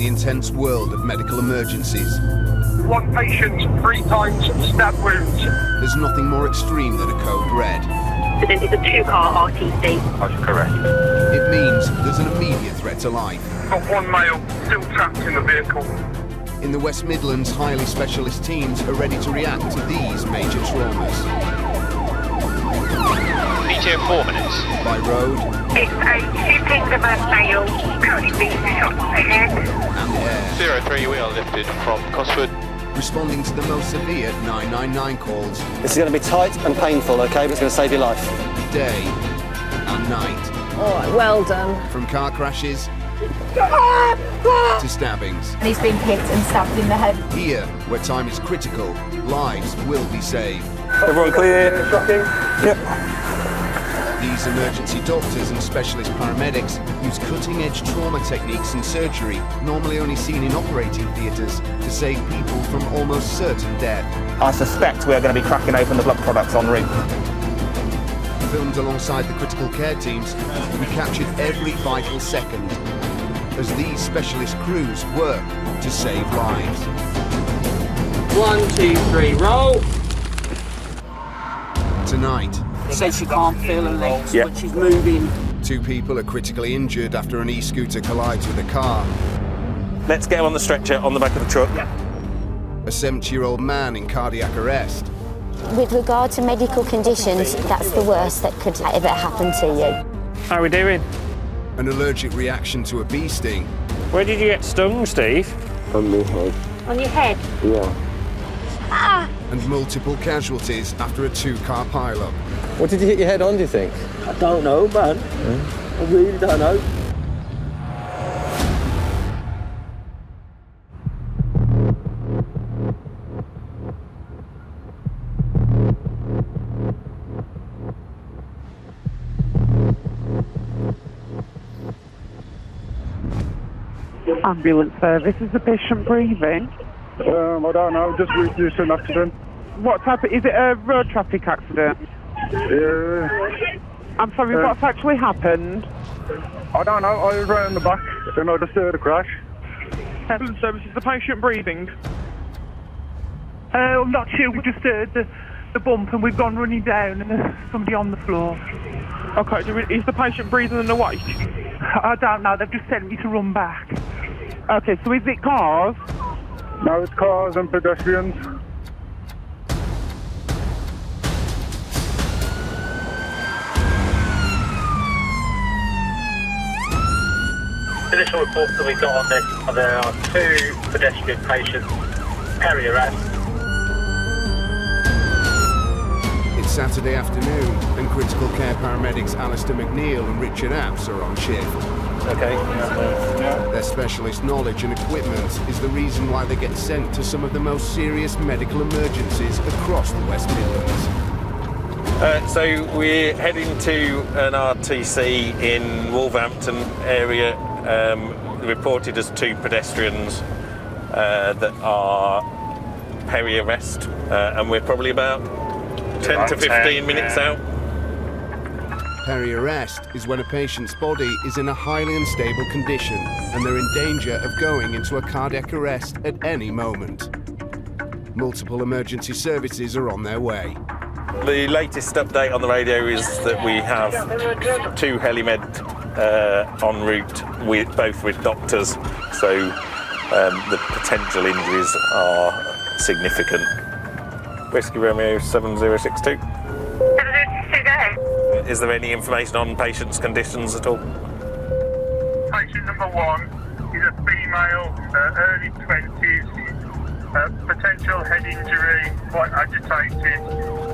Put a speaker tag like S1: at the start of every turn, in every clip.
S1: the intense world of medical emergencies.
S2: One patient, 3 times stab wounds.
S1: There's nothing more extreme than a code red.
S3: It's a 2-car RTC.
S2: That's correct.
S1: It means there's an immediate threat to life.
S2: Got 1 male still trapped in the vehicle.
S1: In the West Midlands, highly specialist teams are ready to react to these major traumas.
S4: ETA 4 minutes.
S1: By road.
S3: It's a shooting of a male currently being shot ahead.
S1: And air.
S4: 03, we are lifted from Cosford.
S1: Responding to the most severe 999 calls.
S5: This is going to be tight and painful, okay, but it's going to save your life.
S1: Day and night.
S6: All right, well done.
S1: From car crashes to stabbings.
S7: And he's been hit and stabbed in the head.
S1: Here, where time is critical, lives will be saved.
S5: Everyone clear? Yep.
S1: These emergency doctors and specialist paramedics use cutting-edge trauma techniques in surgery, normally only seen in operating theatres, to save people from almost certain death.
S8: I suspect we are going to be cracking open the blood products en route.
S1: Filmed alongside the critical care teams, we captured every vital second as these specialist crews work to save lives.
S9: 1, 2, 3, roll.
S1: Tonight,
S9: Says she can't feel her legs, but she's moving.
S1: 2 people are critically injured after an e-scooter collides with a car.
S8: Let's get him on the stretcher on the back of the truck.
S1: A 70-year-old man in cardiac arrest.
S10: With regard to medical conditions, that's the worst that could ever happen to you.
S8: How are we doing?
S1: An allergic reaction to a bee sting.
S8: Where did you get stung, Steve?
S3: On your head?
S1: And multiple casualties after a 2-car pile-up.
S5: What did you hit your head on, do you think?
S9: I don't know, man. I really don't know.
S11: Ambulance service, is the patient breathing?
S2: I don't know, just reduced an accident.
S11: What type of, is it a road traffic accident? I'm sorry, what's actually happened?
S2: I don't know, I was right in the back and I just heard a crash.
S11: Ambulance service, is the patient breathing?
S2: I'm not sure, we just heard the bump and we've gone running down and there's somebody on the floor.
S11: Okay, is the patient breathing and awake?
S2: I don't know, they've just sent me to run back.
S11: Okay, so is it cars?
S2: No, it's cars and pedestrians.
S12: Initial reports that we got on this, there are 2 pedestrian patients, peri arrest.
S1: It's Saturday afternoon, and critical care paramedics Alistair McNeil and Richard Apps are on shift.
S8: Okay.
S1: Their specialist knowledge and equipment is the reason why they get sent to some of the most serious medical emergencies across the West Midlands.
S8: So we're heading to an RTC in Wolverhampton area, reported as 2 pedestrians that are peri-arrest, and we're probably about 10 to 15 minutes out.
S1: Peri-arrest is when a patient's body is in a highly unstable condition and they're in danger of going into a cardiac arrest at any moment. Multiple emergency services are on their way.
S8: The latest update on the radio is that we have 2 helimed en route, both with doctors, so the potential injuries are significant. Whiskey Romeo 7062.
S3: 702, go ahead.
S8: Is there any information on patients' conditions at all?
S2: Patient number 1 is a female, early 20s, potential head injury, quite agitated,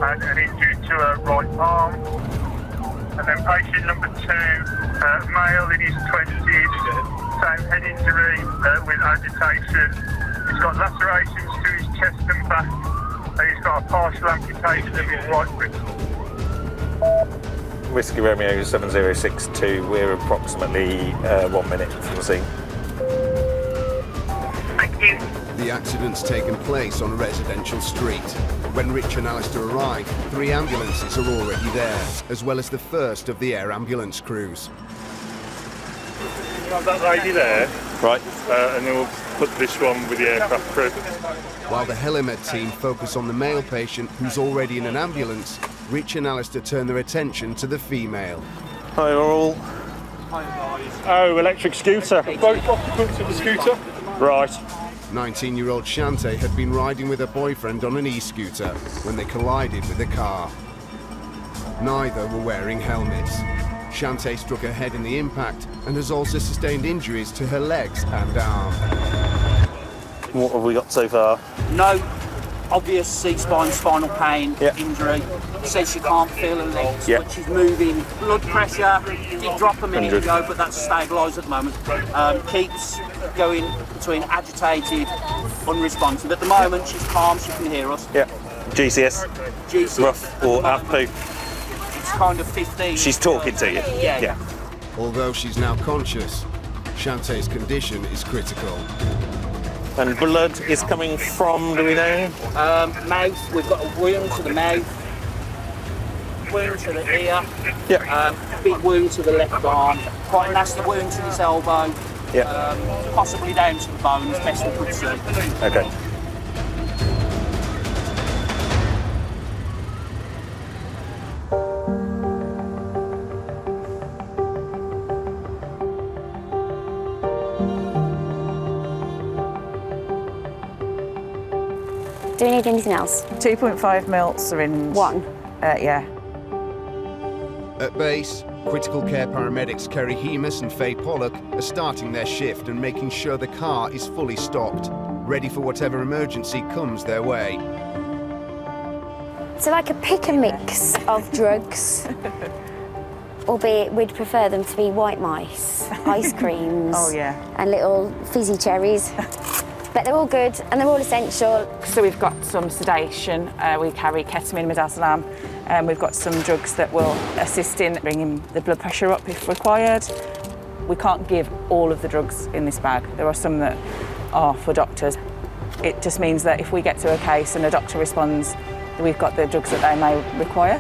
S2: and an injury to her right arm. And then patient number 2, male in his 20s, same head injury with agitation. He's got lacerations to his chest and back, and he's got a partial amputation of his right wrist.
S8: Whiskey Romeo 7062, we're approximately 1 minute from the scene.
S3: Thank you.
S1: The accident's taken place on a residential street. When Rich and Alistair arrive, 3 ambulances are already there, as well as the first of the air ambulance crews.
S8: You have that lady there?
S5: Right.
S2: And then we'll put this one with the aircraft crew.
S1: While the Helimed team focus on the male patient who's already in an ambulance, Rich and Alistair turn their attention to the female.
S5: Hi all.
S2: Oh, electric scooter. Both occupants of the scooter? Right.
S1: 19-year-old Shante had been riding with her boyfriend on an e-scooter when they collided with a car. Neither were wearing helmets. Shante struck her head in the impact and has also sustained injuries to her legs and arm.
S5: What have we got so far?
S9: No obvious C-spine, spinal pain, injury. Says she can't feel her legs, but she's moving. Blood pressure did drop a minute ago, but that's stabilised at the moment. Keeps going between agitated, unresponsive. At the moment, she's calm, she can hear us.
S5: Yeah. GCS? Rough or AFPO?
S9: It's kind of 15.
S5: She's talking to you?
S9: Yeah.
S1: Although she's now conscious, Shantae's condition is critical.
S5: And blood is coming from, do we know?
S9: Mouth, we've got a wound to the mouth, wound to the ear, big wound to the left arm, quite a nasty wound to this elbow, possibly down to the bone, as best we could see.
S5: Okay.
S10: Do we need anything else?
S11: 2.5 syringe.
S10: One.
S11: Yeah.
S1: At base, critical care paramedics Kerry Hemus and Faye Pollock are starting their shift and making sure the car is fully stopped, ready for whatever emergency comes their way.
S10: So like a pick and mix of drugs, albeit we'd prefer them to be white mice, ice creams, and little fizzy cherries. But they're all good and they're all essential.
S11: So we've got some sedation, we carry ketamine, midazolam, and we've got some drugs that will assist in bringing the blood pressure up if required. We can't give all of the drugs in this bag. There are some that are for doctors. It just means that if we get to a case and a doctor responds, we've got the drugs that they may require.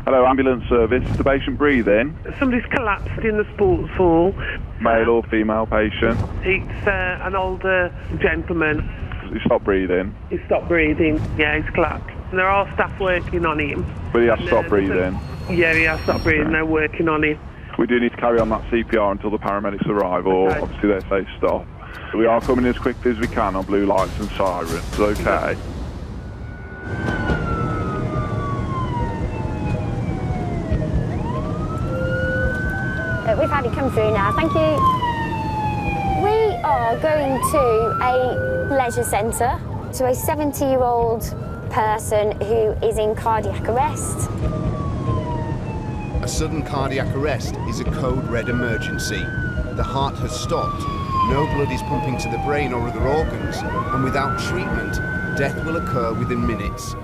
S2: Hello, ambulance service. Is the patient breathing?
S11: Somebody's collapsed in the sports hall.
S2: Male or female patient?
S11: It's an older gentleman.
S2: Has he stopped breathing?
S11: He stopped breathing. Yeah, he's collapsed. And there are staff working on him.
S2: But he has stopped breathing?
S11: Yeah, he has stopped breathing. They're working on him.
S2: We do need to carry on that CPR until the paramedics arrive, or obviously they say stop. We are coming as quickly as we can on blue lights and sirens. Okay.
S10: We've had it come through now, thank you. We are going to a leisure centre, to a 70-year-old person who is in cardiac arrest.
S1: A sudden cardiac arrest is a code red emergency. The heart has stopped, no blood is pumping to the brain or other organs, and without treatment, death will occur within minutes.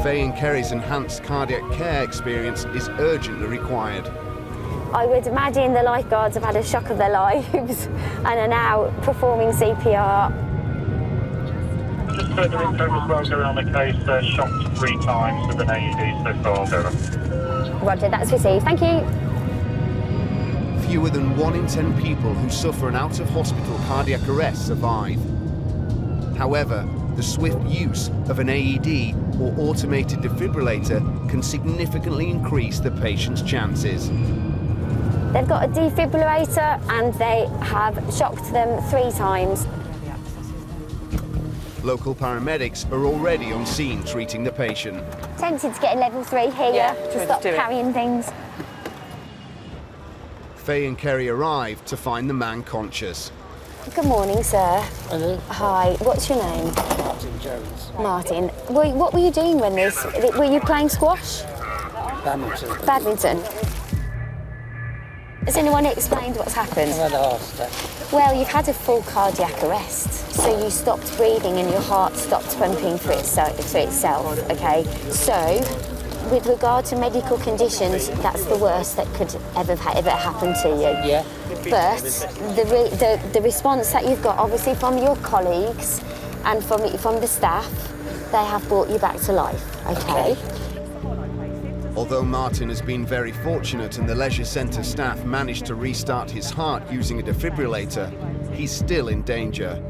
S1: Faye and Kerry's enhanced cardiac care experience is urgently required.
S10: I would imagine the lifeguards have had a shock of their lives and are now performing CPR.
S12: Just further info as well around the case, shocked 3 times with an AED so far, Sarah.
S10: Roger, that's received. Thank you.
S1: Fewer than 1 in 10 people who suffer an out-of-hospital cardiac arrest survive. However, the swift use of an AED or automated defibrillator can significantly increase the patient's chances.
S10: They've got a defibrillator and they have shocked them 3 times.
S1: Local paramedics are already on scene treating the patient.
S10: Tempted to get a level 3 here to stop carrying things.
S1: Faye and Kerry arrive to find the man conscious.
S10: Good morning, sir.
S9: Hello.
S10: Hi, what's your name?
S9: Martin Jones.
S10: Martin. What were you doing when this... Were you playing squash?
S9: Badminton.
S10: Badminton. Has anyone explained what's happened?
S9: I've had a heart attack.
S10: Well, you've had a full cardiac arrest, so you stopped breathing and your heart stopped pumping through itself, okay? So, with regard to medical conditions, that's the worst that could ever happen to you.
S9: Yeah.
S10: But the response that you've got, obviously from your colleagues and from the staff, they have brought you back to life, okay?
S1: Although Martin has been very fortunate and the leisure centre staff managed to restart his heart using a defibrillator, he's still in danger.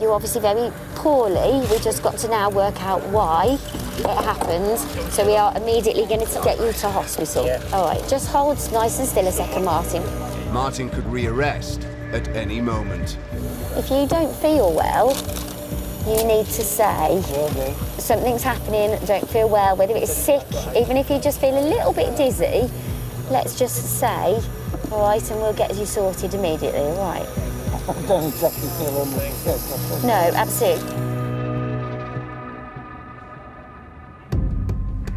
S10: You're obviously very poorly. We just got to now work out why it happened. So we are immediately going to get you to hospital. Yeah. All right, just hold nice and still a second, Martin.
S1: Martin could re-arrest at any moment.
S10: If you don't feel well, you need to say something's happening, don't feel well, whether it's sick, even if you just feel a little bit dizzy, let's just say, all right, and we'll get you sorted immediately, all right?
S6: I don't exactly feel almost sick.
S10: No, absolutely.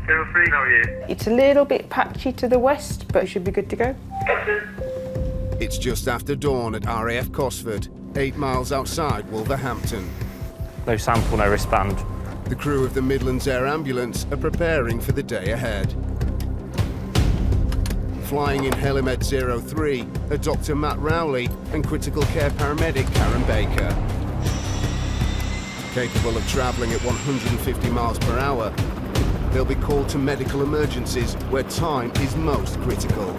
S2: 03, how are you?
S13: It's a little bit patchy to the west, but it should be good to go.
S1: It's just after dawn at RAF Cosford, 8 miles outside Wolverhampton.
S5: No sample, no wristband.
S1: The crew of the Midlands Air Ambulance are preparing for the day ahead. Flying in Helimed 03 are Dr. Matt Rowley and critical care paramedic Karen Baker. Capable of travelling at 150 miles per hour, they'll be called to medical emergencies where time is most critical.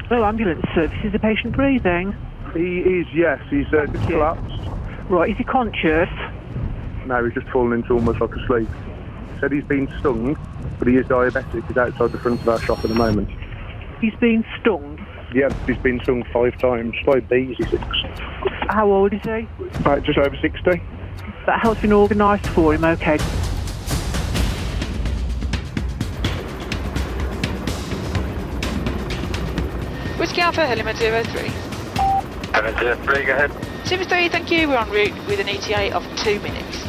S14: Hello, ambulance service. Is the patient breathing?
S15: He is, yes. He's just collapsed.
S14: Right, is he conscious?
S15: No, he's just fallen into almost like a sleep. Said he's been stung, but he is diabetic. He's outside the front of our shop at the moment.
S14: He's been stung?
S15: Yeah, he's been stung 5 times. 5 bees, he thinks.
S14: How old is he?
S15: About just over 60.
S14: That has been organised for him, okay.
S16: Whiskey Alpha, Helimed 03.
S12: Helimed 03, go ahead.
S16: 03, thank you. We're en route with an ETA of 2 minutes.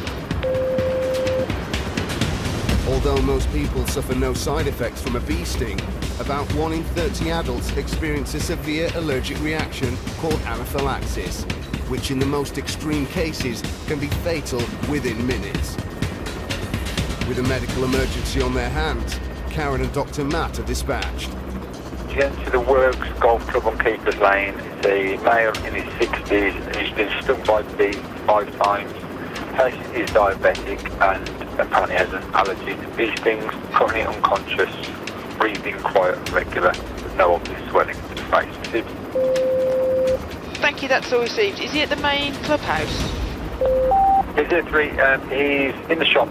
S1: Although most people suffer no side effects from a bee sting, about 1 in 30 adults experience a severe allergic reaction called anaphylaxis, which in the most extreme cases can be fatal within minutes. With a medical emergency on their hands, Karen and Dr. Matt are dispatched.
S12: Get to the Works Golf Club on Keepers Lane. It's a male in his 60s and he's been stung by a bee 5 times. Patient is diabetic and apparently has an allergy to bee stings, currently unconscious, breathing quite irregular, with no obvious swelling to the face.
S16: Thank you, that's all received. Is he at the main clubhouse?
S12: Is it 3? He's in the shop.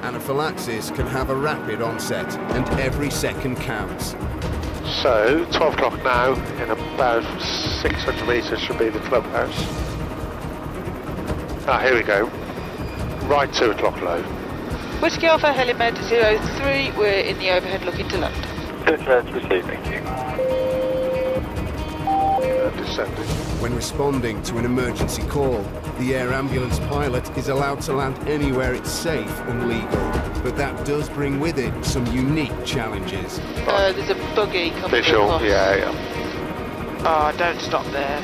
S1: Anaphylaxis can have a rapid onset and every second counts.
S17: So, 12 o'clock now, in about 600 metres should be the clubhouse. Ah, here we go. Right 2 o'clock low.
S16: Whiskey Alpha, Helimed 03, we're in the overhead looking to land.
S12: Received, thank you.
S17: Descending.
S1: When responding to an emergency call, the air ambulance pilot is allowed to land anywhere it's safe and legal. But that does bring with it some unique challenges.
S16: There's a buggy coming
S17: Visual,
S16: across.
S17: yeah.
S16: Oh, don't stop there.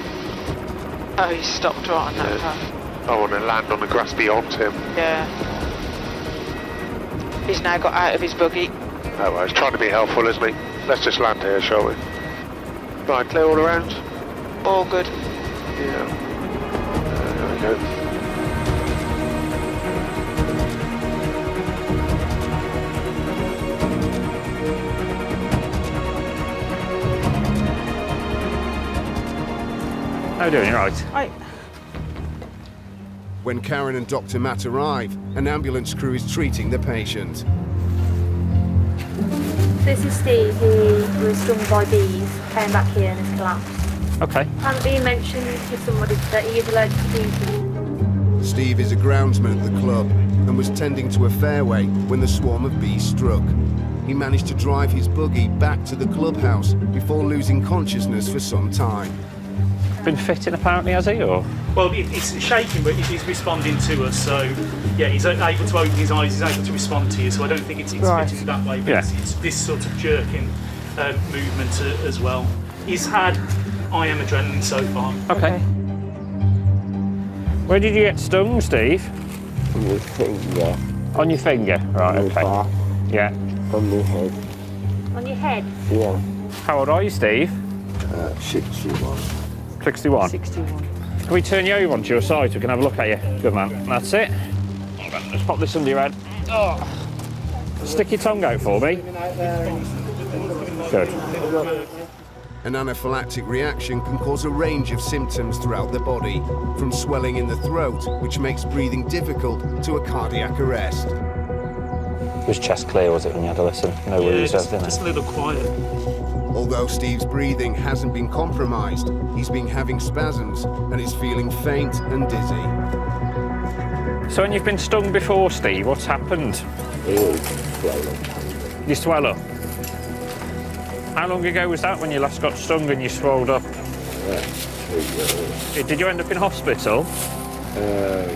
S16: Oh, he's stopped right on that path.
S17: I want to land on the grass beyond him.
S16: Yeah. He's now got out of his buggy.
S17: Oh, well, he's trying to be helpful, isn't he? Let's just land here, shall we? Right, clear all around?
S16: All good.
S17: Yeah. There we go.
S5: How are you doing? You right?
S13: Right.
S1: When Karen and Dr. Matt arrive, an ambulance crew is treating the patient.
S7: This is Steve, who was stung by bees, came back here and has collapsed.
S5: Okay.
S7: Apparently he mentioned to somebody that he is allergic to bees.
S1: Steve is a groundsman at the club and was tending to a fairway when the swarm of bees struck. He managed to drive his buggy back to the clubhouse before losing consciousness for some time.
S5: Been fitting apparently, has he, or?
S18: Well, it's shaking, but he's responding to us, so yeah, he's able to open his eyes, he's able to respond to you, so I don't think it's fitted that way, but it's this sort of jerking movement as well. He's had I am adrenaline so far.
S19: Okay. Where did you get stung, Steve?
S6: On your finger.
S19: On your finger? Right, okay.
S6: Back.
S19: Yeah.
S6: On my head.
S7: On your head?
S6: Yeah.
S19: How old are you, Steve?
S6: 61.
S19: 61?
S13: 61.
S19: Can we turn you over onto your side so we can have a look at you? Good man. That's it. Let's pop this under your head. Oh. Stick your tongue out for me. Good.
S1: An anaphylactic reaction can cause a range of symptoms throughout the body, from swelling in the throat, which makes breathing difficult, to a cardiac arrest.
S5: Was chest clear, was it, when you had a listen? No worries,
S18: just a little quiet.
S1: Although Steve's breathing hasn't been compromised, he's been having spasms and is feeling faint and dizzy.
S19: So when you've been stung before, Steve, what's happened? You swell up? How long ago was that when you last got stung and you swelled up? Did you end up in hospital?
S6: Yeah.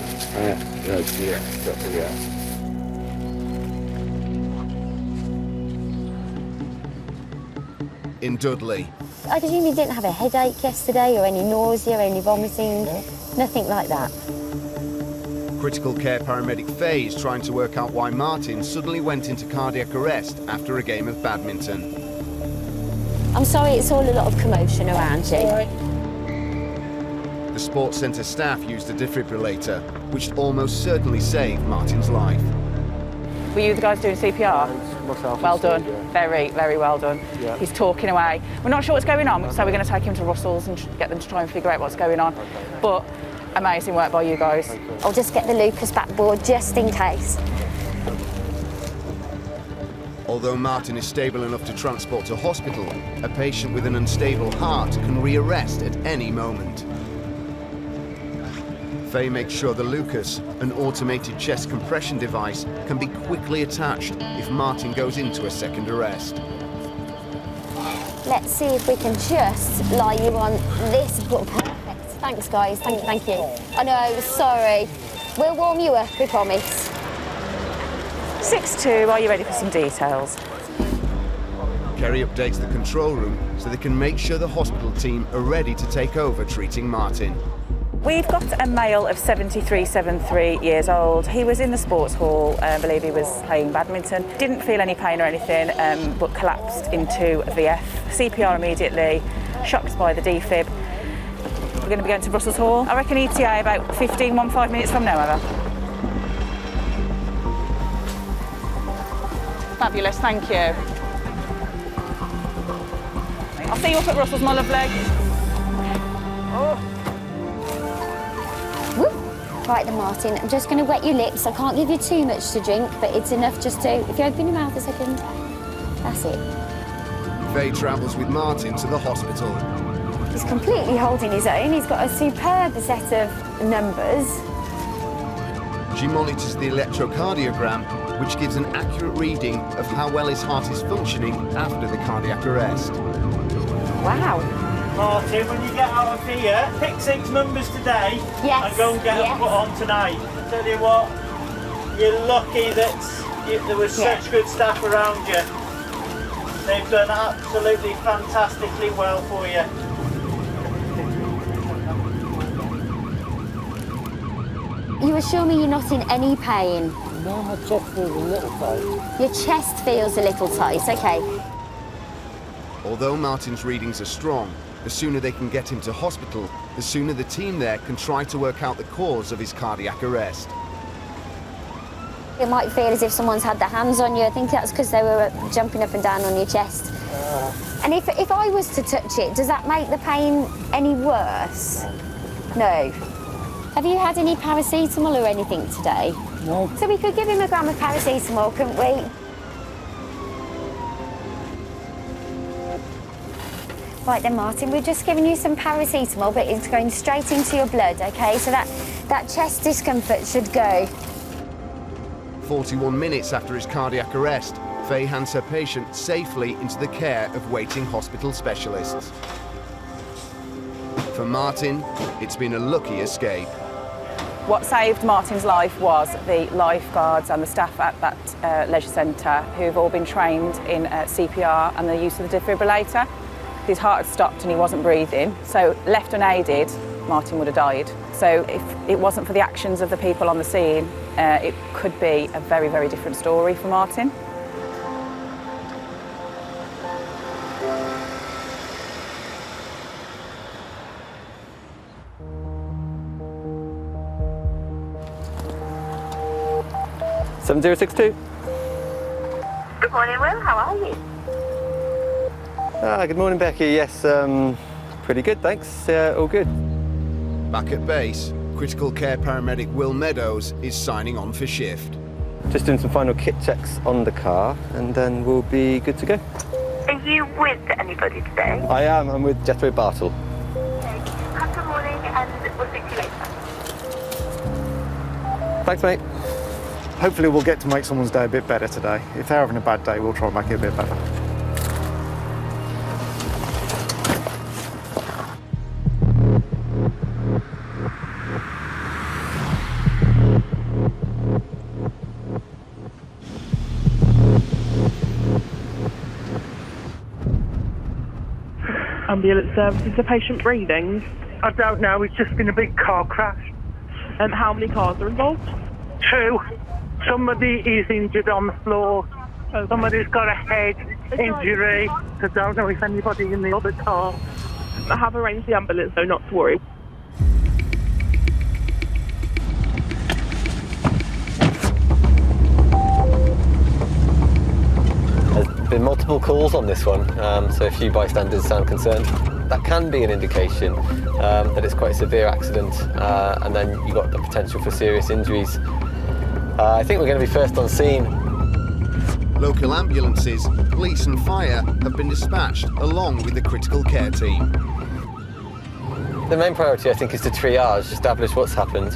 S1: In Dudley,
S10: I presume you didn't have a headache yesterday or any nausea or any vomiting? No. Nothing like that?
S1: critical care paramedic Faye is trying to work out why Martin suddenly went into cardiac arrest after a game of badminton.
S10: I'm sorry, it's all a lot of commotion around you.
S1: The sports centre staff used a defibrillator, which almost certainly saved Martin's life.
S11: Were you the guys doing CPR?
S6: Myself.
S11: Well done.
S6: Yeah.
S11: Very, very well done.
S6: Yeah.
S11: He's talking away. We're not sure what's going on, so we're going to take him to Russell's and get them to try and figure out what's going on.
S6: Okay.
S11: But amazing work by you guys.
S6: Okay.
S10: I'll just get the Lucas backboard just in case.
S1: Although Martin is stable enough to transport to hospital, a patient with an unstable heart can re-arrest at any moment. Faye makes sure the Lucas, an automated chest compression device, can be quickly attached if Martin goes into a second arrest.
S10: Let's see if we can just lie you on this. Perfect. Thanks, guys. Thank you. I know, sorry. We'll warm you up, we promise.
S11: 6-2, are you ready for some details?
S1: Kerry updates the control room so they can make sure the hospital team are ready to take over treating Martin.
S11: We've got a male of 73 years old. He was in the sports hall, I believe he was playing badminton. Didn't feel any pain or anything, but collapsed into a VF. CPR immediately, shocked by the defib. We're going to be going to Russell's Hall. I reckon ETA about 15 minutes from now, Eva. Fabulous, thank you. I'll see you up at Russell's, my lovely. Oh.
S10: Right then, Martin, I'm just going to wet your lips. I can't give you too much to drink, but it's enough just to... If you open your mouth a second, that's it.
S1: Faye travels with Martin to the hospital.
S10: He's completely holding his own. He's got a superb set of numbers.
S1: She monitors the electrocardiogram, which gives an accurate reading of how well his heart is functioning after the cardiac arrest.
S10: Wow.
S9: Martin, when you get out of here, pick 6 numbers today and go and get them put on tonight. I tell you what, you're lucky that there was such good staff around you. They've done absolutely fantastically well for you.
S10: You assure me you're not in any pain?
S6: No, my chest feels a little tight.
S10: Your chest feels a little tight, okay.
S1: Although Martin's readings are strong, the sooner they can get him to hospital, the sooner the team there can try to work out the cause of his cardiac arrest.
S10: It might feel as if someone's had their hands on you. I think that's because they were jumping up and down on your chest. And if I was to touch it, does that make the pain any worse? No. Have you had any paracetamol or anything today?
S6: No.
S10: So we could give him a gram of paracetamol, couldn't we? Right then, Martin, we're just giving you some paracetamol, but it's going straight into your blood, okay? So that chest discomfort should go.
S1: 41 minutes after his cardiac arrest, Faye hands her patient safely into the care of waiting hospital specialists. For Martin, it's been a lucky escape.
S11: What saved Martin's life was the lifeguards and the staff at that leisure centre who've all been trained in CPR and the use of the defibrillator. His heart had stopped and he wasn't breathing, so left unaided, Martin would have died. So if it wasn't for the actions of the people on the scene, it could be a very, very different story for Martin.
S20: (7062).
S3: Good morning, Will. How are you?
S20: Good morning, Becky. Yes, pretty good, thanks. All good.
S1: Back at base, critical care paramedic Will Meadows is signing on for shift.
S20: Just doing some final kit checks on the car, and then we'll be good to go.
S3: Are you with anybody today?
S20: I am. I'm with Jethro Bartle.
S3: Have a good morning, and we'll speak to you later.
S20: Thanks, mate.
S21: Hopefully we'll get to make someone's day a bit better today. If they're having a bad day, we'll try and make it a bit better.
S14: Ambulance service, is the patient breathing?
S2: I don't know, it's just been a big car crash.
S14: And how many cars are involved?
S2: 2. Somebody is injured on the floor.
S14: Okay.
S2: Somebody's got a head injury. I don't know if anybody in the other car.
S14: I have arranged the ambulance, so not to worry.
S20: There's been multiple calls on this one, so a few bystanders sound concerned. That can be an indication that it's quite a severe accident, and then you've got the potential for serious injuries. I think we're going to be first on scene.
S1: Local ambulances, police and fire have been dispatched along with the critical care team.
S20: The main priority, I think, is to triage, establish what's happened,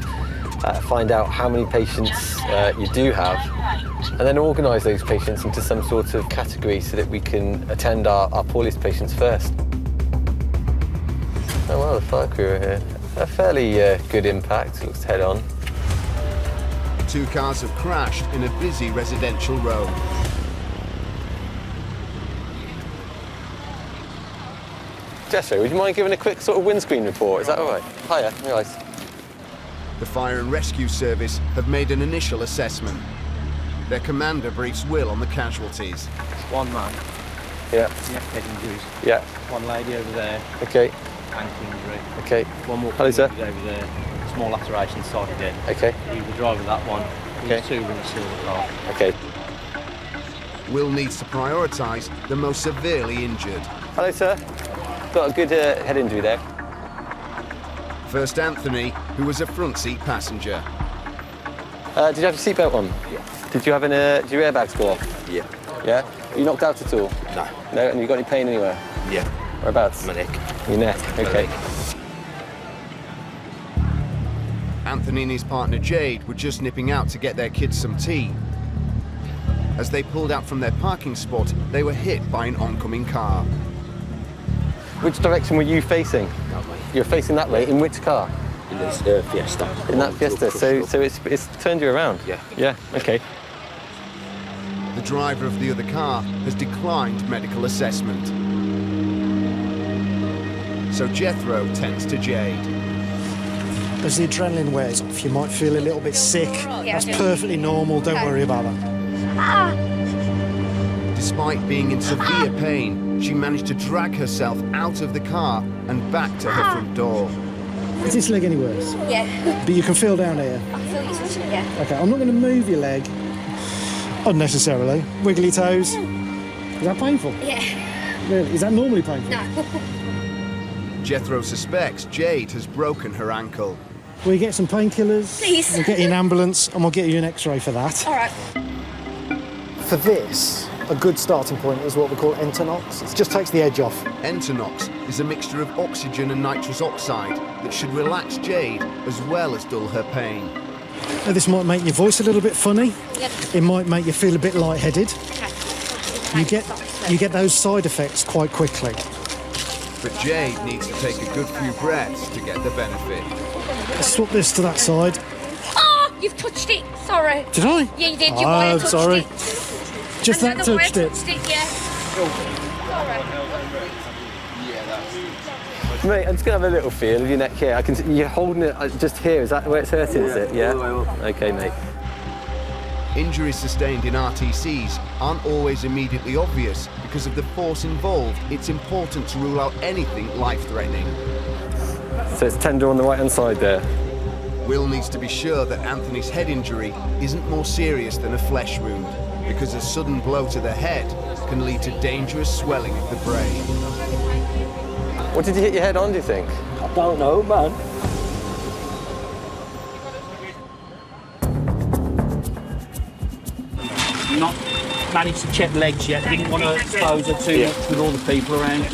S20: find out how many patients you do have, and then organise those patients into some sort of category so that we can attend our poorest patients first. Oh well, the fire crew are here. A fairly good impact, looks head on.
S1: 2 cars have crashed in a busy residential road.
S20: Jethro, would you mind giving a quick sort of windscreen report? Is that all right? Hiya, nice.
S1: The fire and rescue service have made an initial assessment. Their commander briefs Will on the casualties.
S22: One man.
S20: Yeah.
S22: Head injuries.
S20: Yeah.
S22: One lady over there.
S20: Okay.
S22: Ankle injury.
S20: Okay.
S22: One more.
S20: Hello, sir.
S22: Over there. Small laceration, side of dead.
S20: Okay.
S22: He was the driver of that one.
S20: Okay.
S22: These 2 were in the silver car.
S20: Okay.
S1: Will needs to prioritise the most severely injured.
S20: Hello, sir. Got a good head injury there.
S1: First Anthony, who was a front seat passenger.
S20: Did you have your seatbelt on?
S22: Yeah.
S20: Did you have did your airbags go off?
S22: Yeah.
S20: Yeah? Are you knocked out at all?
S22: No.
S20: No? And you got any pain anywhere?
S22: Yeah.
S20: Whereabouts?
S22: My neck.
S20: Your neck? Okay.
S1: Anthony and his partner Jade were just nipping out to get their kids some tea. As they pulled out from their parking spot, they were hit by an oncoming car.
S20: Which direction were you facing?
S22: That way.
S20: You're facing that way? In which car?
S22: In this Fiesta.
S20: In that Fiesta? So it's turned you around?
S22: Yeah.
S20: Yeah, okay.
S1: The driver of the other car has declined medical assessment. So Jethro tends to Jade.
S23: As the adrenaline wears off, you might feel a little bit sick. That's perfectly normal, don't worry about that.
S1: Despite being in severe pain, she managed to drag herself out of the car and back to her front door.
S23: Is this leg any worse?
S10: Yeah.
S23: But you can feel down here?
S10: I feel you touching it, yeah.
S23: Okay, I'm not going to move your leg unnecessarily. Wiggle your toes. Is that painful?
S10: Yeah.
S23: Really? Is that normally painful?
S10: No.
S1: Jethro suspects Jade has broken her ankle.
S23: We'll get some painkillers.
S10: Please.
S23: We'll get you an ambulance and we'll get you an X-ray for that.
S10: All right.
S23: For this, a good starting point is what we call Entonox. It just takes the edge off.
S1: Entonox is a mixture of oxygen and nitrous oxide that should relax Jade as well as dull her pain.
S23: Now, this might make your voice a little bit funny.
S10: Yep.
S23: It might make you feel a bit lightheaded.
S10: Okay.
S23: You get those side effects quite quickly.
S1: But Jade needs to take a good few breaths to get the benefit.
S23: Let's swap this to that side.
S10: Oh, you've touched it. Sorry.
S23: Did I?
S10: Yeah, you did. Your wire touched
S23: sorry.
S10: it.
S23: Just
S10: And
S23: that
S10: then the wire
S23: touched it.
S10: touched it, yeah. Sorry.
S20: Mate, I'm just going to have a little feel of your neck here. I can see you're holding it just here. Is that where it's hurting, is it? Yeah? Okay, mate.
S1: Injuries sustained in RTCs aren't always immediately obvious because of the force involved. It's important to rule out anything life-threatening.
S20: So it's tender on the right-hand side there.
S1: Will needs to be sure that Anthony's head injury isn't more serious than a flesh wound, because a sudden blow to the head can lead to dangerous swelling of the brain.
S20: What did you hit your head on, do you think?
S22: I don't know, man.
S9: Not managed to check legs yet. Didn't want to expose her too much with all the people around.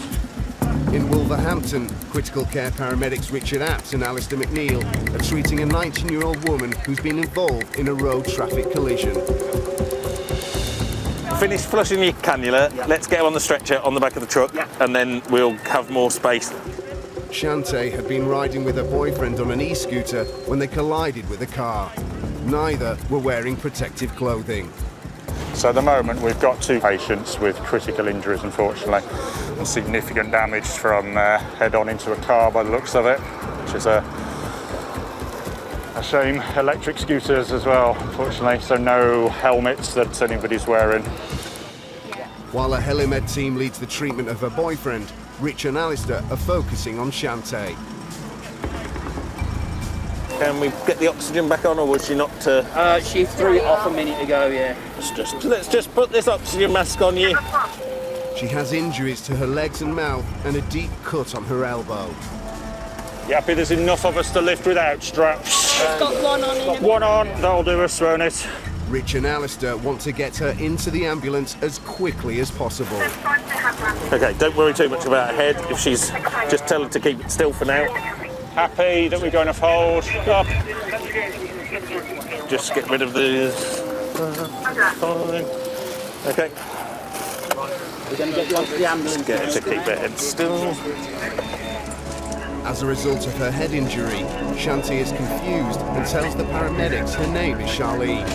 S1: In Wolverhampton, critical care paramedics Richard Apps and Alistair McNeil are treating a 19-year-old woman who's been involved in a road traffic collision.
S5: Finish flushing your cannula. Let's get her on the stretcher on the back of the truck, and then we'll have more space.
S1: Shante had been riding with her boyfriend on an e-scooter when they collided with a car. Neither were wearing protective clothing.
S4: So at the moment we've got 2 patients with critical injuries, unfortunately, and significant damage from head-on into a car by the looks of it, which is a shame. Electric scooters as well, unfortunately, so no helmets that anybody's wearing.
S1: While a Helimed team leads the treatment of her boyfriend, Rich and Alistair are focusing on Shante.
S5: Can we get the oxygen back on, or was she not?
S9: She threw it off a minute ago, yeah.
S5: Let's just put this oxygen mask on you.
S1: She has injuries to her legs and mouth and a deep cut on her elbow.
S4: You happy there's enough of us to lift without straps?
S7: Got one on.
S4: Got one on, that'll do us, won't it?
S1: Rich and Alistair want to get her into the ambulance as quickly as possible.
S5: Okay, don't worry too much about her head. If she's, just tell her to keep it still for now.
S4: Happy that we've got enough hold. Up.
S5: Just get rid of the... Okay.
S9: We're going to get you onto the ambulance.
S5: Get her to keep her head still.
S1: As a result of her head injury, Shante is confused and tells the paramedics her name is Charlene.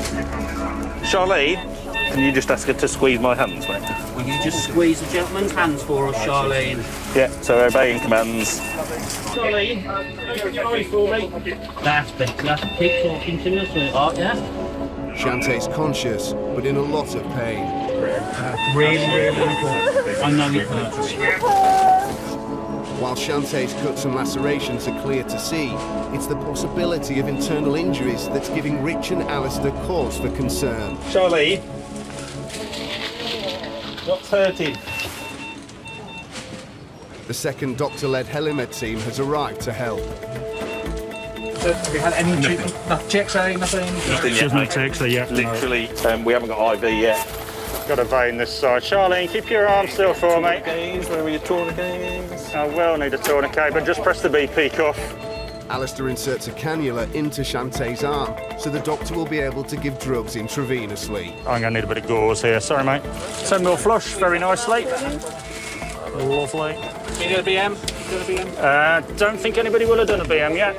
S5: Charlene, can you just ask her to squeeze my hands, mate?
S9: Will you just squeeze the gentleman's hands for us, Charlene?
S5: Yeah, so obeying commands.
S9: Charlene, sorry for me. That's better. Keep talking to us, sweetheart, yeah?
S1: Shantae's conscious, but in a lot of pain.
S9: Really important. I know it hurts.
S1: While Shantae's cuts and lacerations are clear to see, it's the possibility of internal injuries that's giving Rich and Alistair cause for concern.
S5: Charlie, what's hurting?
S1: The second doctor-led Helimed team has arrived to help.
S8: So, have we had any treatment? Checks, nothing?
S5: Nothing yet.
S4: No checks yet.
S5: Literally, we haven't got IV yet.
S4: Got a vein this side. Charlene, keep your arm still for me.
S5: Where were your tourniquets?
S4: I will need a tourniquet, but just press the BP cuff.
S1: Alistair inserts a cannula into Shantae's arm, so the doctor will be able to give drugs intravenously.
S4: I'm going to need a bit of gauze here. Sorry, mate. 10 mil flush, very nicely. Lovely.
S8: You did a BM?
S4: Don't think anybody will have done a BM yet.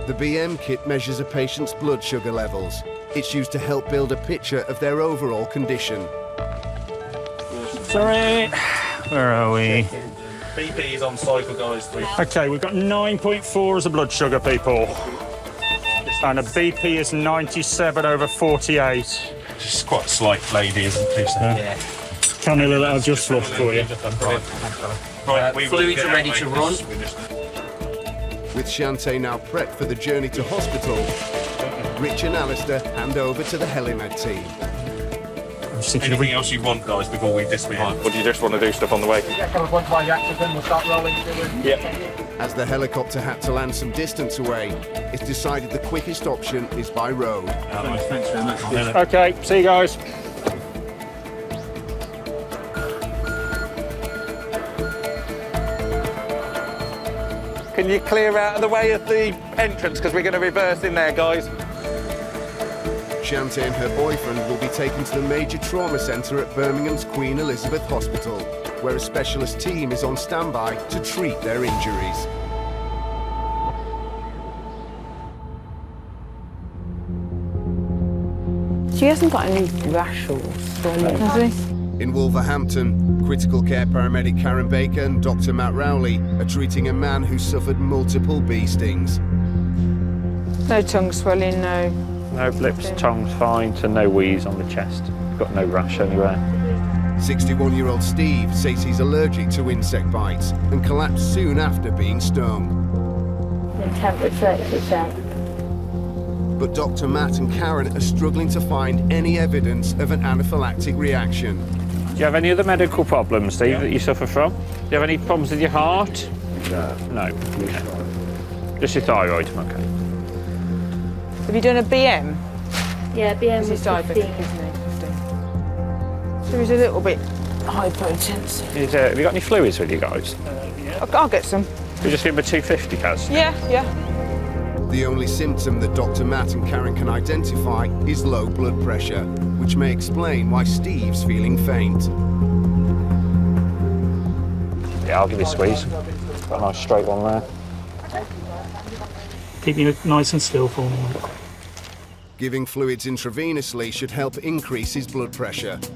S1: The BM kit measures a patient's blood sugar levels. It's used to help build a picture of their overall condition.
S4: Sorry. Where are we?
S5: BP is on cycle, guys.
S4: Okay, we've got 9.4 as a blood sugar, people. And a BP is 97/48.
S5: She's quite a slight lady, isn't she?
S4: Yeah. Cannula that I've just flushed for you.
S5: Right,
S9: fluids are ready to run.
S1: With Shante now prepped for the journey to hospital, Rich and Alistair hand over to the Helimed team.
S5: Anything else you want, guys, before we dismiss? Or do you just want to do stuff on the way?
S8: Once my reactor's in, we'll start rolling.
S5: Yep.
S1: As the helicopter had to land some distance away, it's decided the quickest option is by road.
S8: Thanks very much.
S4: Okay, see you guys.
S5: Can you clear out of the way of the entrance, because we're going to reverse in there, guys?
S1: Shante and her boyfriend will be taken to the major trauma centre at Birmingham's Queen Elizabeth Hospital, where a specialist team is on standby to treat their injuries.
S13: She hasn't got any rash or swelling, has she?
S1: In Wolverhampton, critical care paramedic Karen Baker and Dr. Matt Rowley are treating a man who suffered multiple bee stings.
S13: No tongue swelling, no.
S19: No lips, tongue's fine, so no wheeze on the chest. Got no rash anywhere.
S1: 61-year-old Steve says he's allergic to insect bites and collapsed soon after being stung.
S7: The temperature 30%.
S1: But Dr. Matt and Karen are struggling to find any evidence of an anaphylactic reaction.
S19: Do you have any other medical problems, Steve, that you suffer from? Do you have any problems with your heart?
S6: No.
S19: No. Okay. Just your thyroid, okay.
S13: Have you done a BM?
S7: Yeah, BM
S13: He's
S7: was
S13: diabetic,
S7: 15.
S13: isn't he? 15. So he's a little bit high potency.
S19: Have you got any fluids with you guys?
S13: I'll get some.
S19: You just give him a 250, Kaz?
S13: Yeah.
S1: The only symptom that Dr. Matt and Karen can identify is low blood pressure, which may explain why Steve's feeling faint.
S19: Yeah, I'll give you a squeeze. Got a nice straight one there.
S18: Keep you nice and still for me.
S1: Giving fluids intravenously should help increase his blood pressure.
S13: Do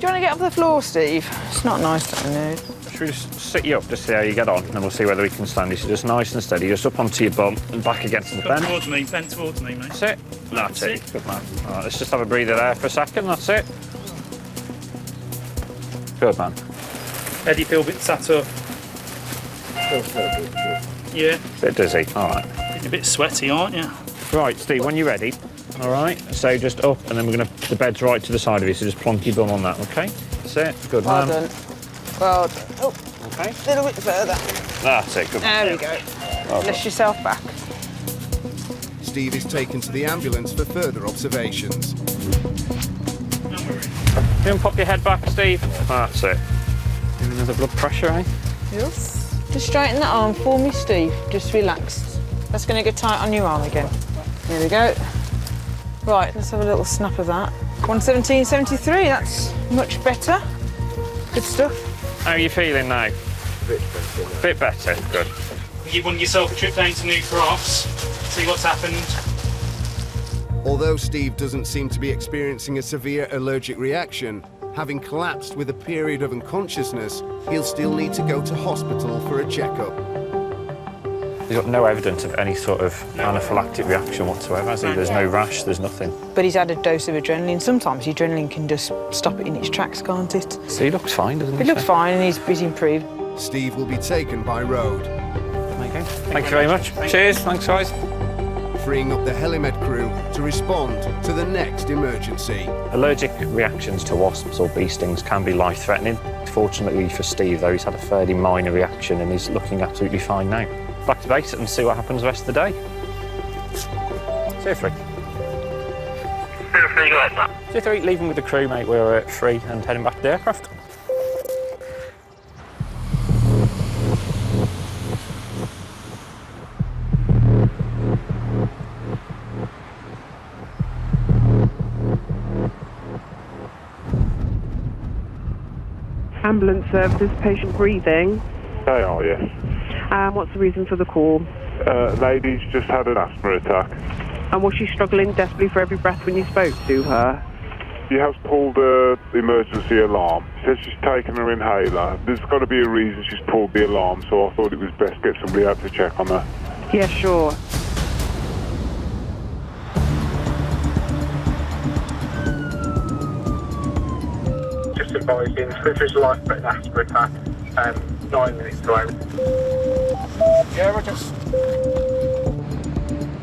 S13: you want to get off the floor, Steve? It's not nice to nude.
S19: Should we just sit you up, just see how you get on, and then we'll see whether we can stand you. So just nice and steady, just up onto your bum and back against the bench.
S18: Bend towards me, mate.
S19: That's it. That's it. Good man. All right, let's just have a breather there for a second. That's it. Good man.
S18: Eddie, feel a bit sat up. Yeah.
S19: Bit dizzy. All right.
S18: Getting a bit sweaty, aren't you?
S19: Right, Steve, when you're ready, all right, so just up, and then we're going to, the bed's right to the side of you, so just plonk your bum on that, okay? That's it. Good
S13: Well
S19: man.
S13: done. Well done. Oh,
S19: okay.
S13: A little bit further.
S19: That's it. Good man.
S13: There we go.
S19: Well
S13: Lift yourself back.
S1: Steve is taken to the ambulance for further observations.
S19: You can pop your head back, Steve. That's it. Give another blood pressure, eh?
S13: Yes. Just straighten that arm for me, Steve. Just relax. That's going to get tight on your arm again. There we go. Right, let's have a little snap of that. 117.73, that's much better. Good stuff.
S19: How are you feeling now? Bit better. Good.
S18: You won yourself a trip down to New Cross, see what's happened.
S1: Although Steve doesn't seem to be experiencing a severe allergic reaction, having collapsed with a period of unconsciousness, he'll still need to go to hospital for a checkup.
S19: He's got no evidence of any sort of anaphylactic reaction whatsoever, has he? There's no rash, there's nothing.
S13: But he's had a dose of adrenaline. Sometimes adrenaline can just stop it in its tracks, can't it?
S19: So he looks fine, doesn't he?
S13: He looks fine and he's improved.
S1: Steve will be taken by road.
S19: Okay. Thank you very much. Cheers. Thanks, guys.
S1: Freeing up the Helimed crew to respond to the next emergency.
S19: Allergic reactions to wasps or bee stings can be life-threatening. Fortunately for Steve, though, he's had a fairly minor reaction and he's looking absolutely fine now. Back to base and see what happens the rest of the day. See you three. See you three. Leaving with the crew, mate. We're at 3 and heading back to the aircraft.
S14: Ambulance services, patient breathing.
S17: They are, yes.
S14: What's the reason for the call?
S17: Lady's just had an asthma attack.
S14: And was she struggling desperately for every breath when you spoke to her?
S17: She has pulled the emergency alarm. She says she's taken her inhaler. There's got to be a reason she's pulled the alarm, so I thought it was best to get somebody out to check on her.
S14: Yeah, sure.
S2: Just advising, Clifford's life-threatening asthma attack, 9 minutes away.
S19: Yeah, Roger.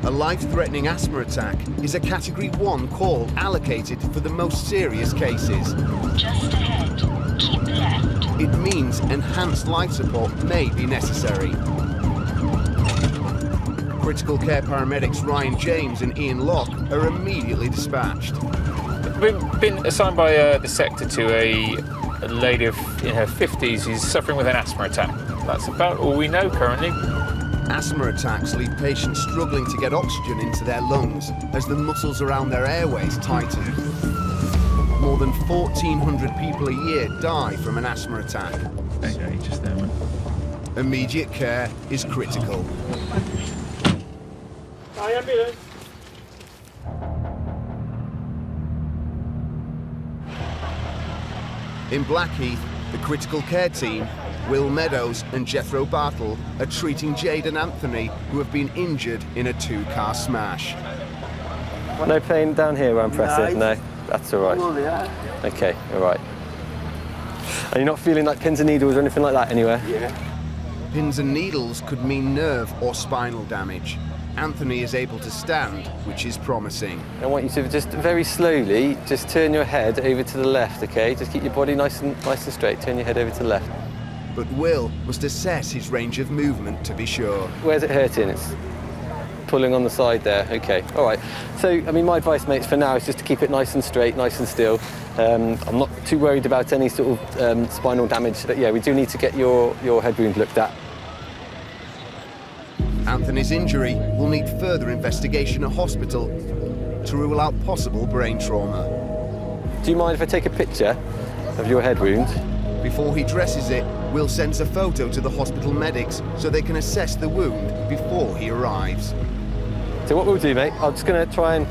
S1: A life-threatening asthma attack is a Category 1 call allocated for the most serious cases.
S12: Just ahead, keep left.
S1: It means enhanced life support may be necessary. Critical care paramedics Ryan James and Ian Locke are immediately dispatched.
S15: We've been assigned by the sector to a lady in her 50s who's suffering with an asthma attack. That's about all we know currently.
S1: Asthma attacks leave patients struggling to get oxygen into their lungs as the muscles around their airways tighten. More than 1,400 people a year die from an asthma attack.
S15: Okay, just there, man.
S1: Immediate care is critical.
S2: Hi, ambulance.
S1: In Blackheath, the critical care team, Will Meadows and Jethro Bartle, are treating Jade and Anthony, who have been injured in a two-car smash.
S20: No pain down here where I'm pressing? No, that's all right. Okay, all right. And you're not feeling like pins and needles or anything like that anywhere?
S1: Yeah. Pins and needles could mean nerve or spinal damage. Anthony is able to stand, which is promising.
S20: I want you to just very slowly just turn your head over to the left, okay? Just keep your body nice and straight. Turn your head over to the left.
S1: But Will must assess his range of movement to be sure.
S20: Where's it hurting? It's pulling on the side there. Okay, all right. So, I mean, my advice, mates, for now is just to keep it nice and straight, nice and still. I'm not too worried about any sort of spinal damage, but yeah, we do need to get your head wound looked at.
S1: Anthony's injury will need further investigation at hospital to rule out possible brain trauma.
S20: Do you mind if I take a picture of your head wound?
S1: Before he dresses it, Will sends a photo to the hospital medics so they can assess the wound before he arrives.
S20: So what we'll do, mate, I'm just going to try and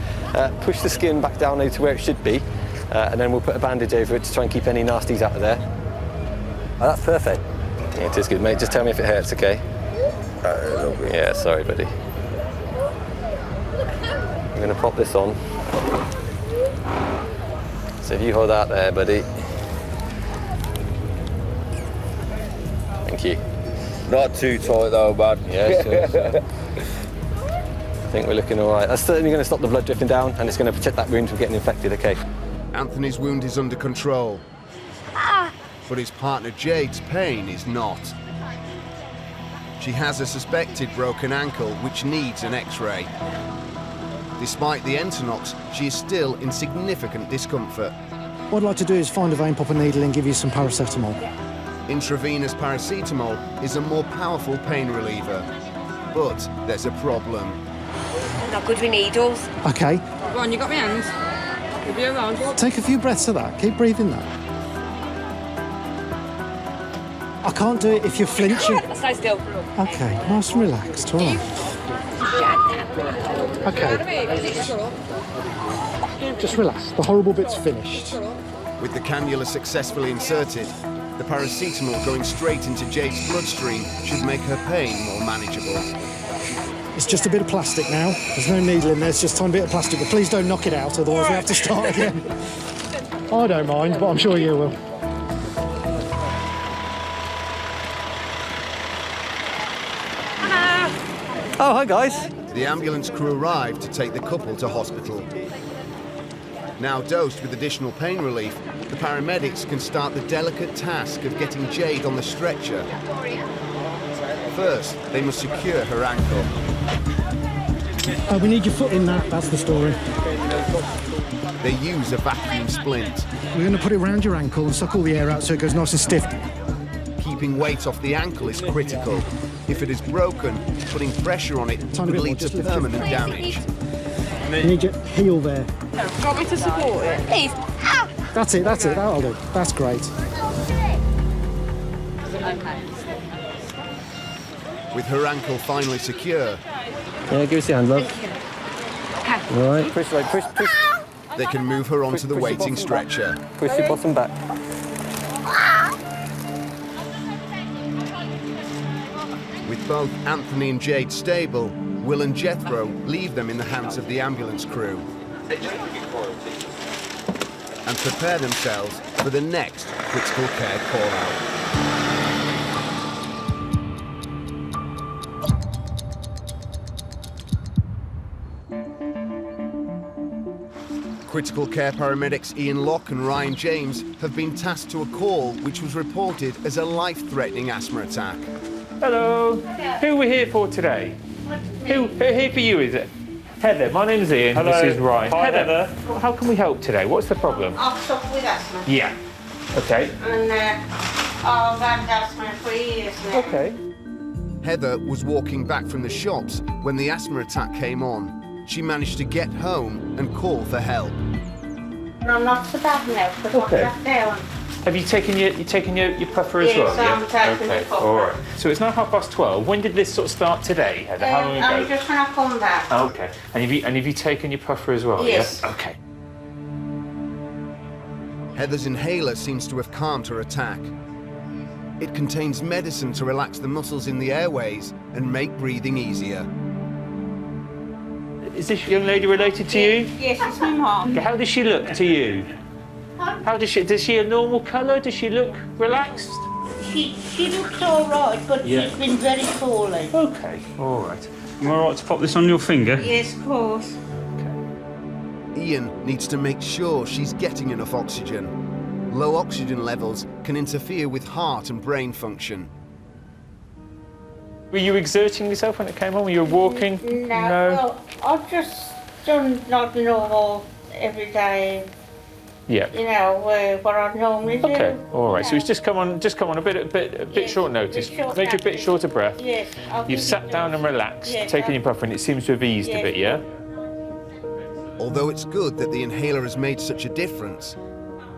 S20: push the skin back down to where it should be, and then we'll put a bandage over it to try and keep any nasties out of there. Oh, that's perfect. Yeah, it is good, mate. Just tell me if it hurts, okay? Yeah, sorry, buddy. I'm going to pop this on. So if you hold that there, buddy. Thank you.
S6: Not too tight though, bud.
S20: Yeah, sure. I think we're looking all right. That's certainly going to stop the blood drifting down, and it's going to protect that wound from getting infected, okay?
S1: Anthony's wound is under control. But his partner Jade's pain is not. She has a suspected broken ankle, which needs an X-ray. Despite the Entonox, she is still in significant discomfort.
S23: What I'd like to do is find a vein, pop a needle and give you some paracetamol.
S1: Intravenous paracetamol is a more powerful pain reliever. But there's a problem.
S10: Not good with needles.
S23: Okay.
S13: Go on, you got my hands. You'll be around.
S23: Take a few breaths of that. Keep breathing that. I can't do it if you're flinching.
S10: Stay still.
S23: Okay, nice and relaxed, all right. Okay. Just relax. The horrible bit's finished.
S1: With the cannula successfully inserted, the paracetamol going straight into Jade's bloodstream should make her pain more manageable.
S23: It's just a bit of plastic now. There's no needle in there, it's just a tiny bit of plastic. But please don't knock it out, otherwise we have to start again. I don't mind, but I'm sure you will.
S20: Oh, hi, guys.
S1: The ambulance crew arrived to take the couple to hospital. Now dosed with additional pain relief, the paramedics can start the delicate task of getting Jade on the stretcher. First, they must secure her ankle.
S23: We need your foot in that, that's the story.
S1: They use a vacuum splint.
S23: We're going to put it around your ankle and suck all the air out so it goes nice and stiff.
S1: Keeping weight off the ankle is critical. If it is broken, putting pressure on it could lead to permanent damage.
S23: You need your heel there.
S13: Do you want me to support it?
S10: Please.
S23: That's it, that'll do. That's great.
S1: With her ankle finally secure,
S20: Yeah, give us your hand, love. All right, push.
S1: they can move her onto the waiting stretcher.
S20: Push your bottom back.
S1: With both Anthony and Jade stable, Will and Jethro leave them in the hands of the ambulance crew and prepare themselves for the next critical care call-out. Critical care paramedics Ian Locke and Ryan James have been tasked to a call which was reported as a life-threatening asthma attack.
S15: Hello. Who are we here for today? Who here for you, is it? Heather, my name's Ian.
S18: Hello.
S15: This is Ryan.
S18: Hi, Heather.
S15: How can we help today? What's the problem?
S3: I've suffered with asthma.
S15: Yeah. Okay.
S3: And I've had asthma for years now.
S15: Okay.
S1: Heather was walking back from the shops when the asthma attack came on. She managed to get home and call for help.
S3: And I'm not so bad now, because
S15: Okay.
S3: I'm down.
S15: Have you taken your puffer as
S3: Yes,
S15: well?
S3: I'm taking
S15: Okay.
S3: the puffer.
S15: All right. So it's now 12:30. When did this sort of start today, Heather? How long ago?
S3: I'm just when I come back.
S15: Okay. And have you taken your puffer as well?
S3: Yes.
S15: Yeah? Okay.
S1: Heather's inhaler seems to have calmed her attack. It contains medicine to relax the muscles in the airways and make breathing easier.
S15: Is this young lady related to you?
S3: Yes, it's my mum.
S15: How does she look to you? How does she a normal colour? Does she look relaxed?
S3: She looks all right, but she's been very poorly.
S15: Okay, all right.
S18: Am I all right to pop this on your finger?
S3: Yes, of course.
S1: Ian needs to make sure she's getting enough oxygen. Low oxygen levels can interfere with heart and brain function.
S15: Were you exerting yourself when it came on? Were you walking?
S3: No. Well, I've just done like normal every day.
S15: Yeah.
S3: You know, what I normally do.
S15: Okay, all right. So it's just come on a bit short notice. Made you a bit short of breath.
S3: Yes.
S15: You've sat down and relaxed,
S3: Yes,
S15: taken your puff, and it seems to have eased a bit, yeah?
S1: Although it's good that the inhaler has made such a difference,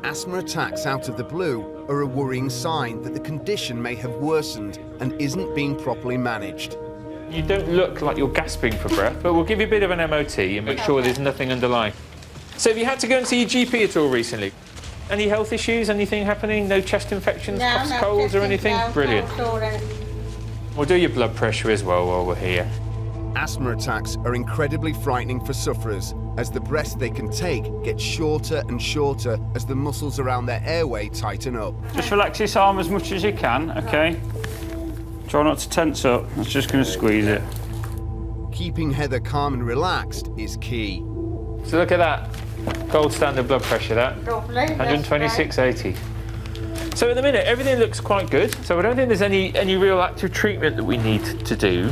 S1: asthma attacks out of the blue are a worrying sign that the condition may have worsened and isn't being properly managed.
S15: You don't look like you're gasping for breath, but we'll give you a bit of an MOT and make sure there's nothing underlying. So have you had to go and see your GP at all recently? Any health issues, anything happening? No chest infections, coughs, colds or anything? Brilliant. We'll do your blood pressure as well while we're here.
S1: Asthma attacks are incredibly frightening for sufferers, as the breaths they can take get shorter and shorter as the muscles around their airway tighten up.
S18: Just relax this arm as much as you can, okay? Try not to tense up, that's just going to squeeze it.
S1: Keeping Heather calm and relaxed is key.
S15: So look at that. Gold standard blood pressure, that.
S3: Lovely.
S15: 126/80. So at the minute, everything looks quite good. So I don't think there's any real active treatment that we need to do.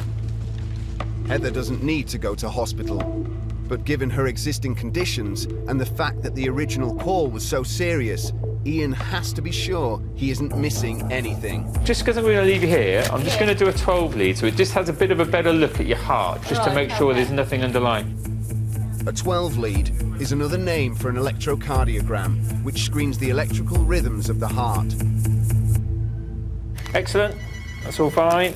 S1: Heather doesn't need to go to hospital, but given her existing conditions and the fact that the original call was so serious, Ian has to be sure he isn't missing anything.
S15: Just because I'm going to leave you here, I'm just going to do a 12 lead, so it just has a bit of a better look at your heart, just to make sure there's nothing underlying.
S1: A 12 lead is another name for an electrocardiogram, which screens the electrical rhythms of the heart.
S15: Excellent, that's all fine.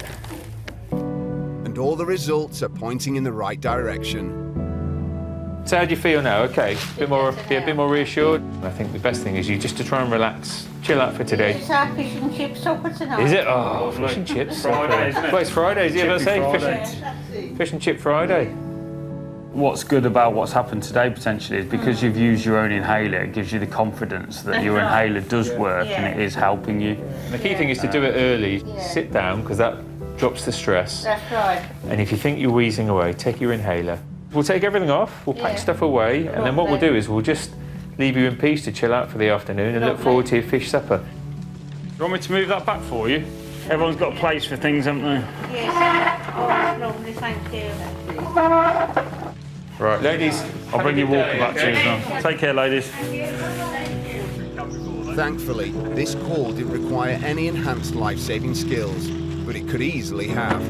S1: And all the results are pointing in the right direction.
S15: So how do you feel now? Okay, be a bit more reassured. I think the best thing is you just to try and relax, chill out for today.
S3: It's our fish and chip supper tonight.
S15: Is it? Oh, fish and chips.
S18: Friday, isn't it?
S15: Well, it's Fridays, yeah, but I say fish and chip Friday.
S18: What's good about what's happened today potentially is because you've used your own inhaler, it gives you the confidence that your inhaler does work and it is helping you.
S15: And the key thing is to do it early. Sit down, because that drops the stress.
S3: That's right.
S15: And if you think you're wheezing away, take your inhaler. We'll take everything off, we'll pack stuff away, and then what we'll do is we'll just leave you in peace to chill out for the afternoon and look forward to your fish supper.
S18: Do you want me to move that back for you? Everyone's got a place for things, haven't they?
S3: Yes. Oh, that's lovely, thank you.
S15: Right, ladies.
S18: I'll bring your walker back to you as well. Take care, ladies.
S1: Thankfully, this call didn't require any enhanced life-saving skills, but it could easily have.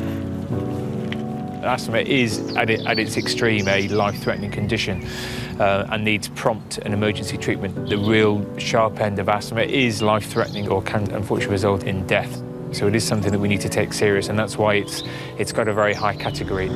S15: Asthma is, at its extreme, a life-threatening condition and needs prompt and emergency treatment. The real sharp end of asthma is life-threatening or can unfortunately result in death. So it is something that we need to take serious, and that's why it's got a very high category.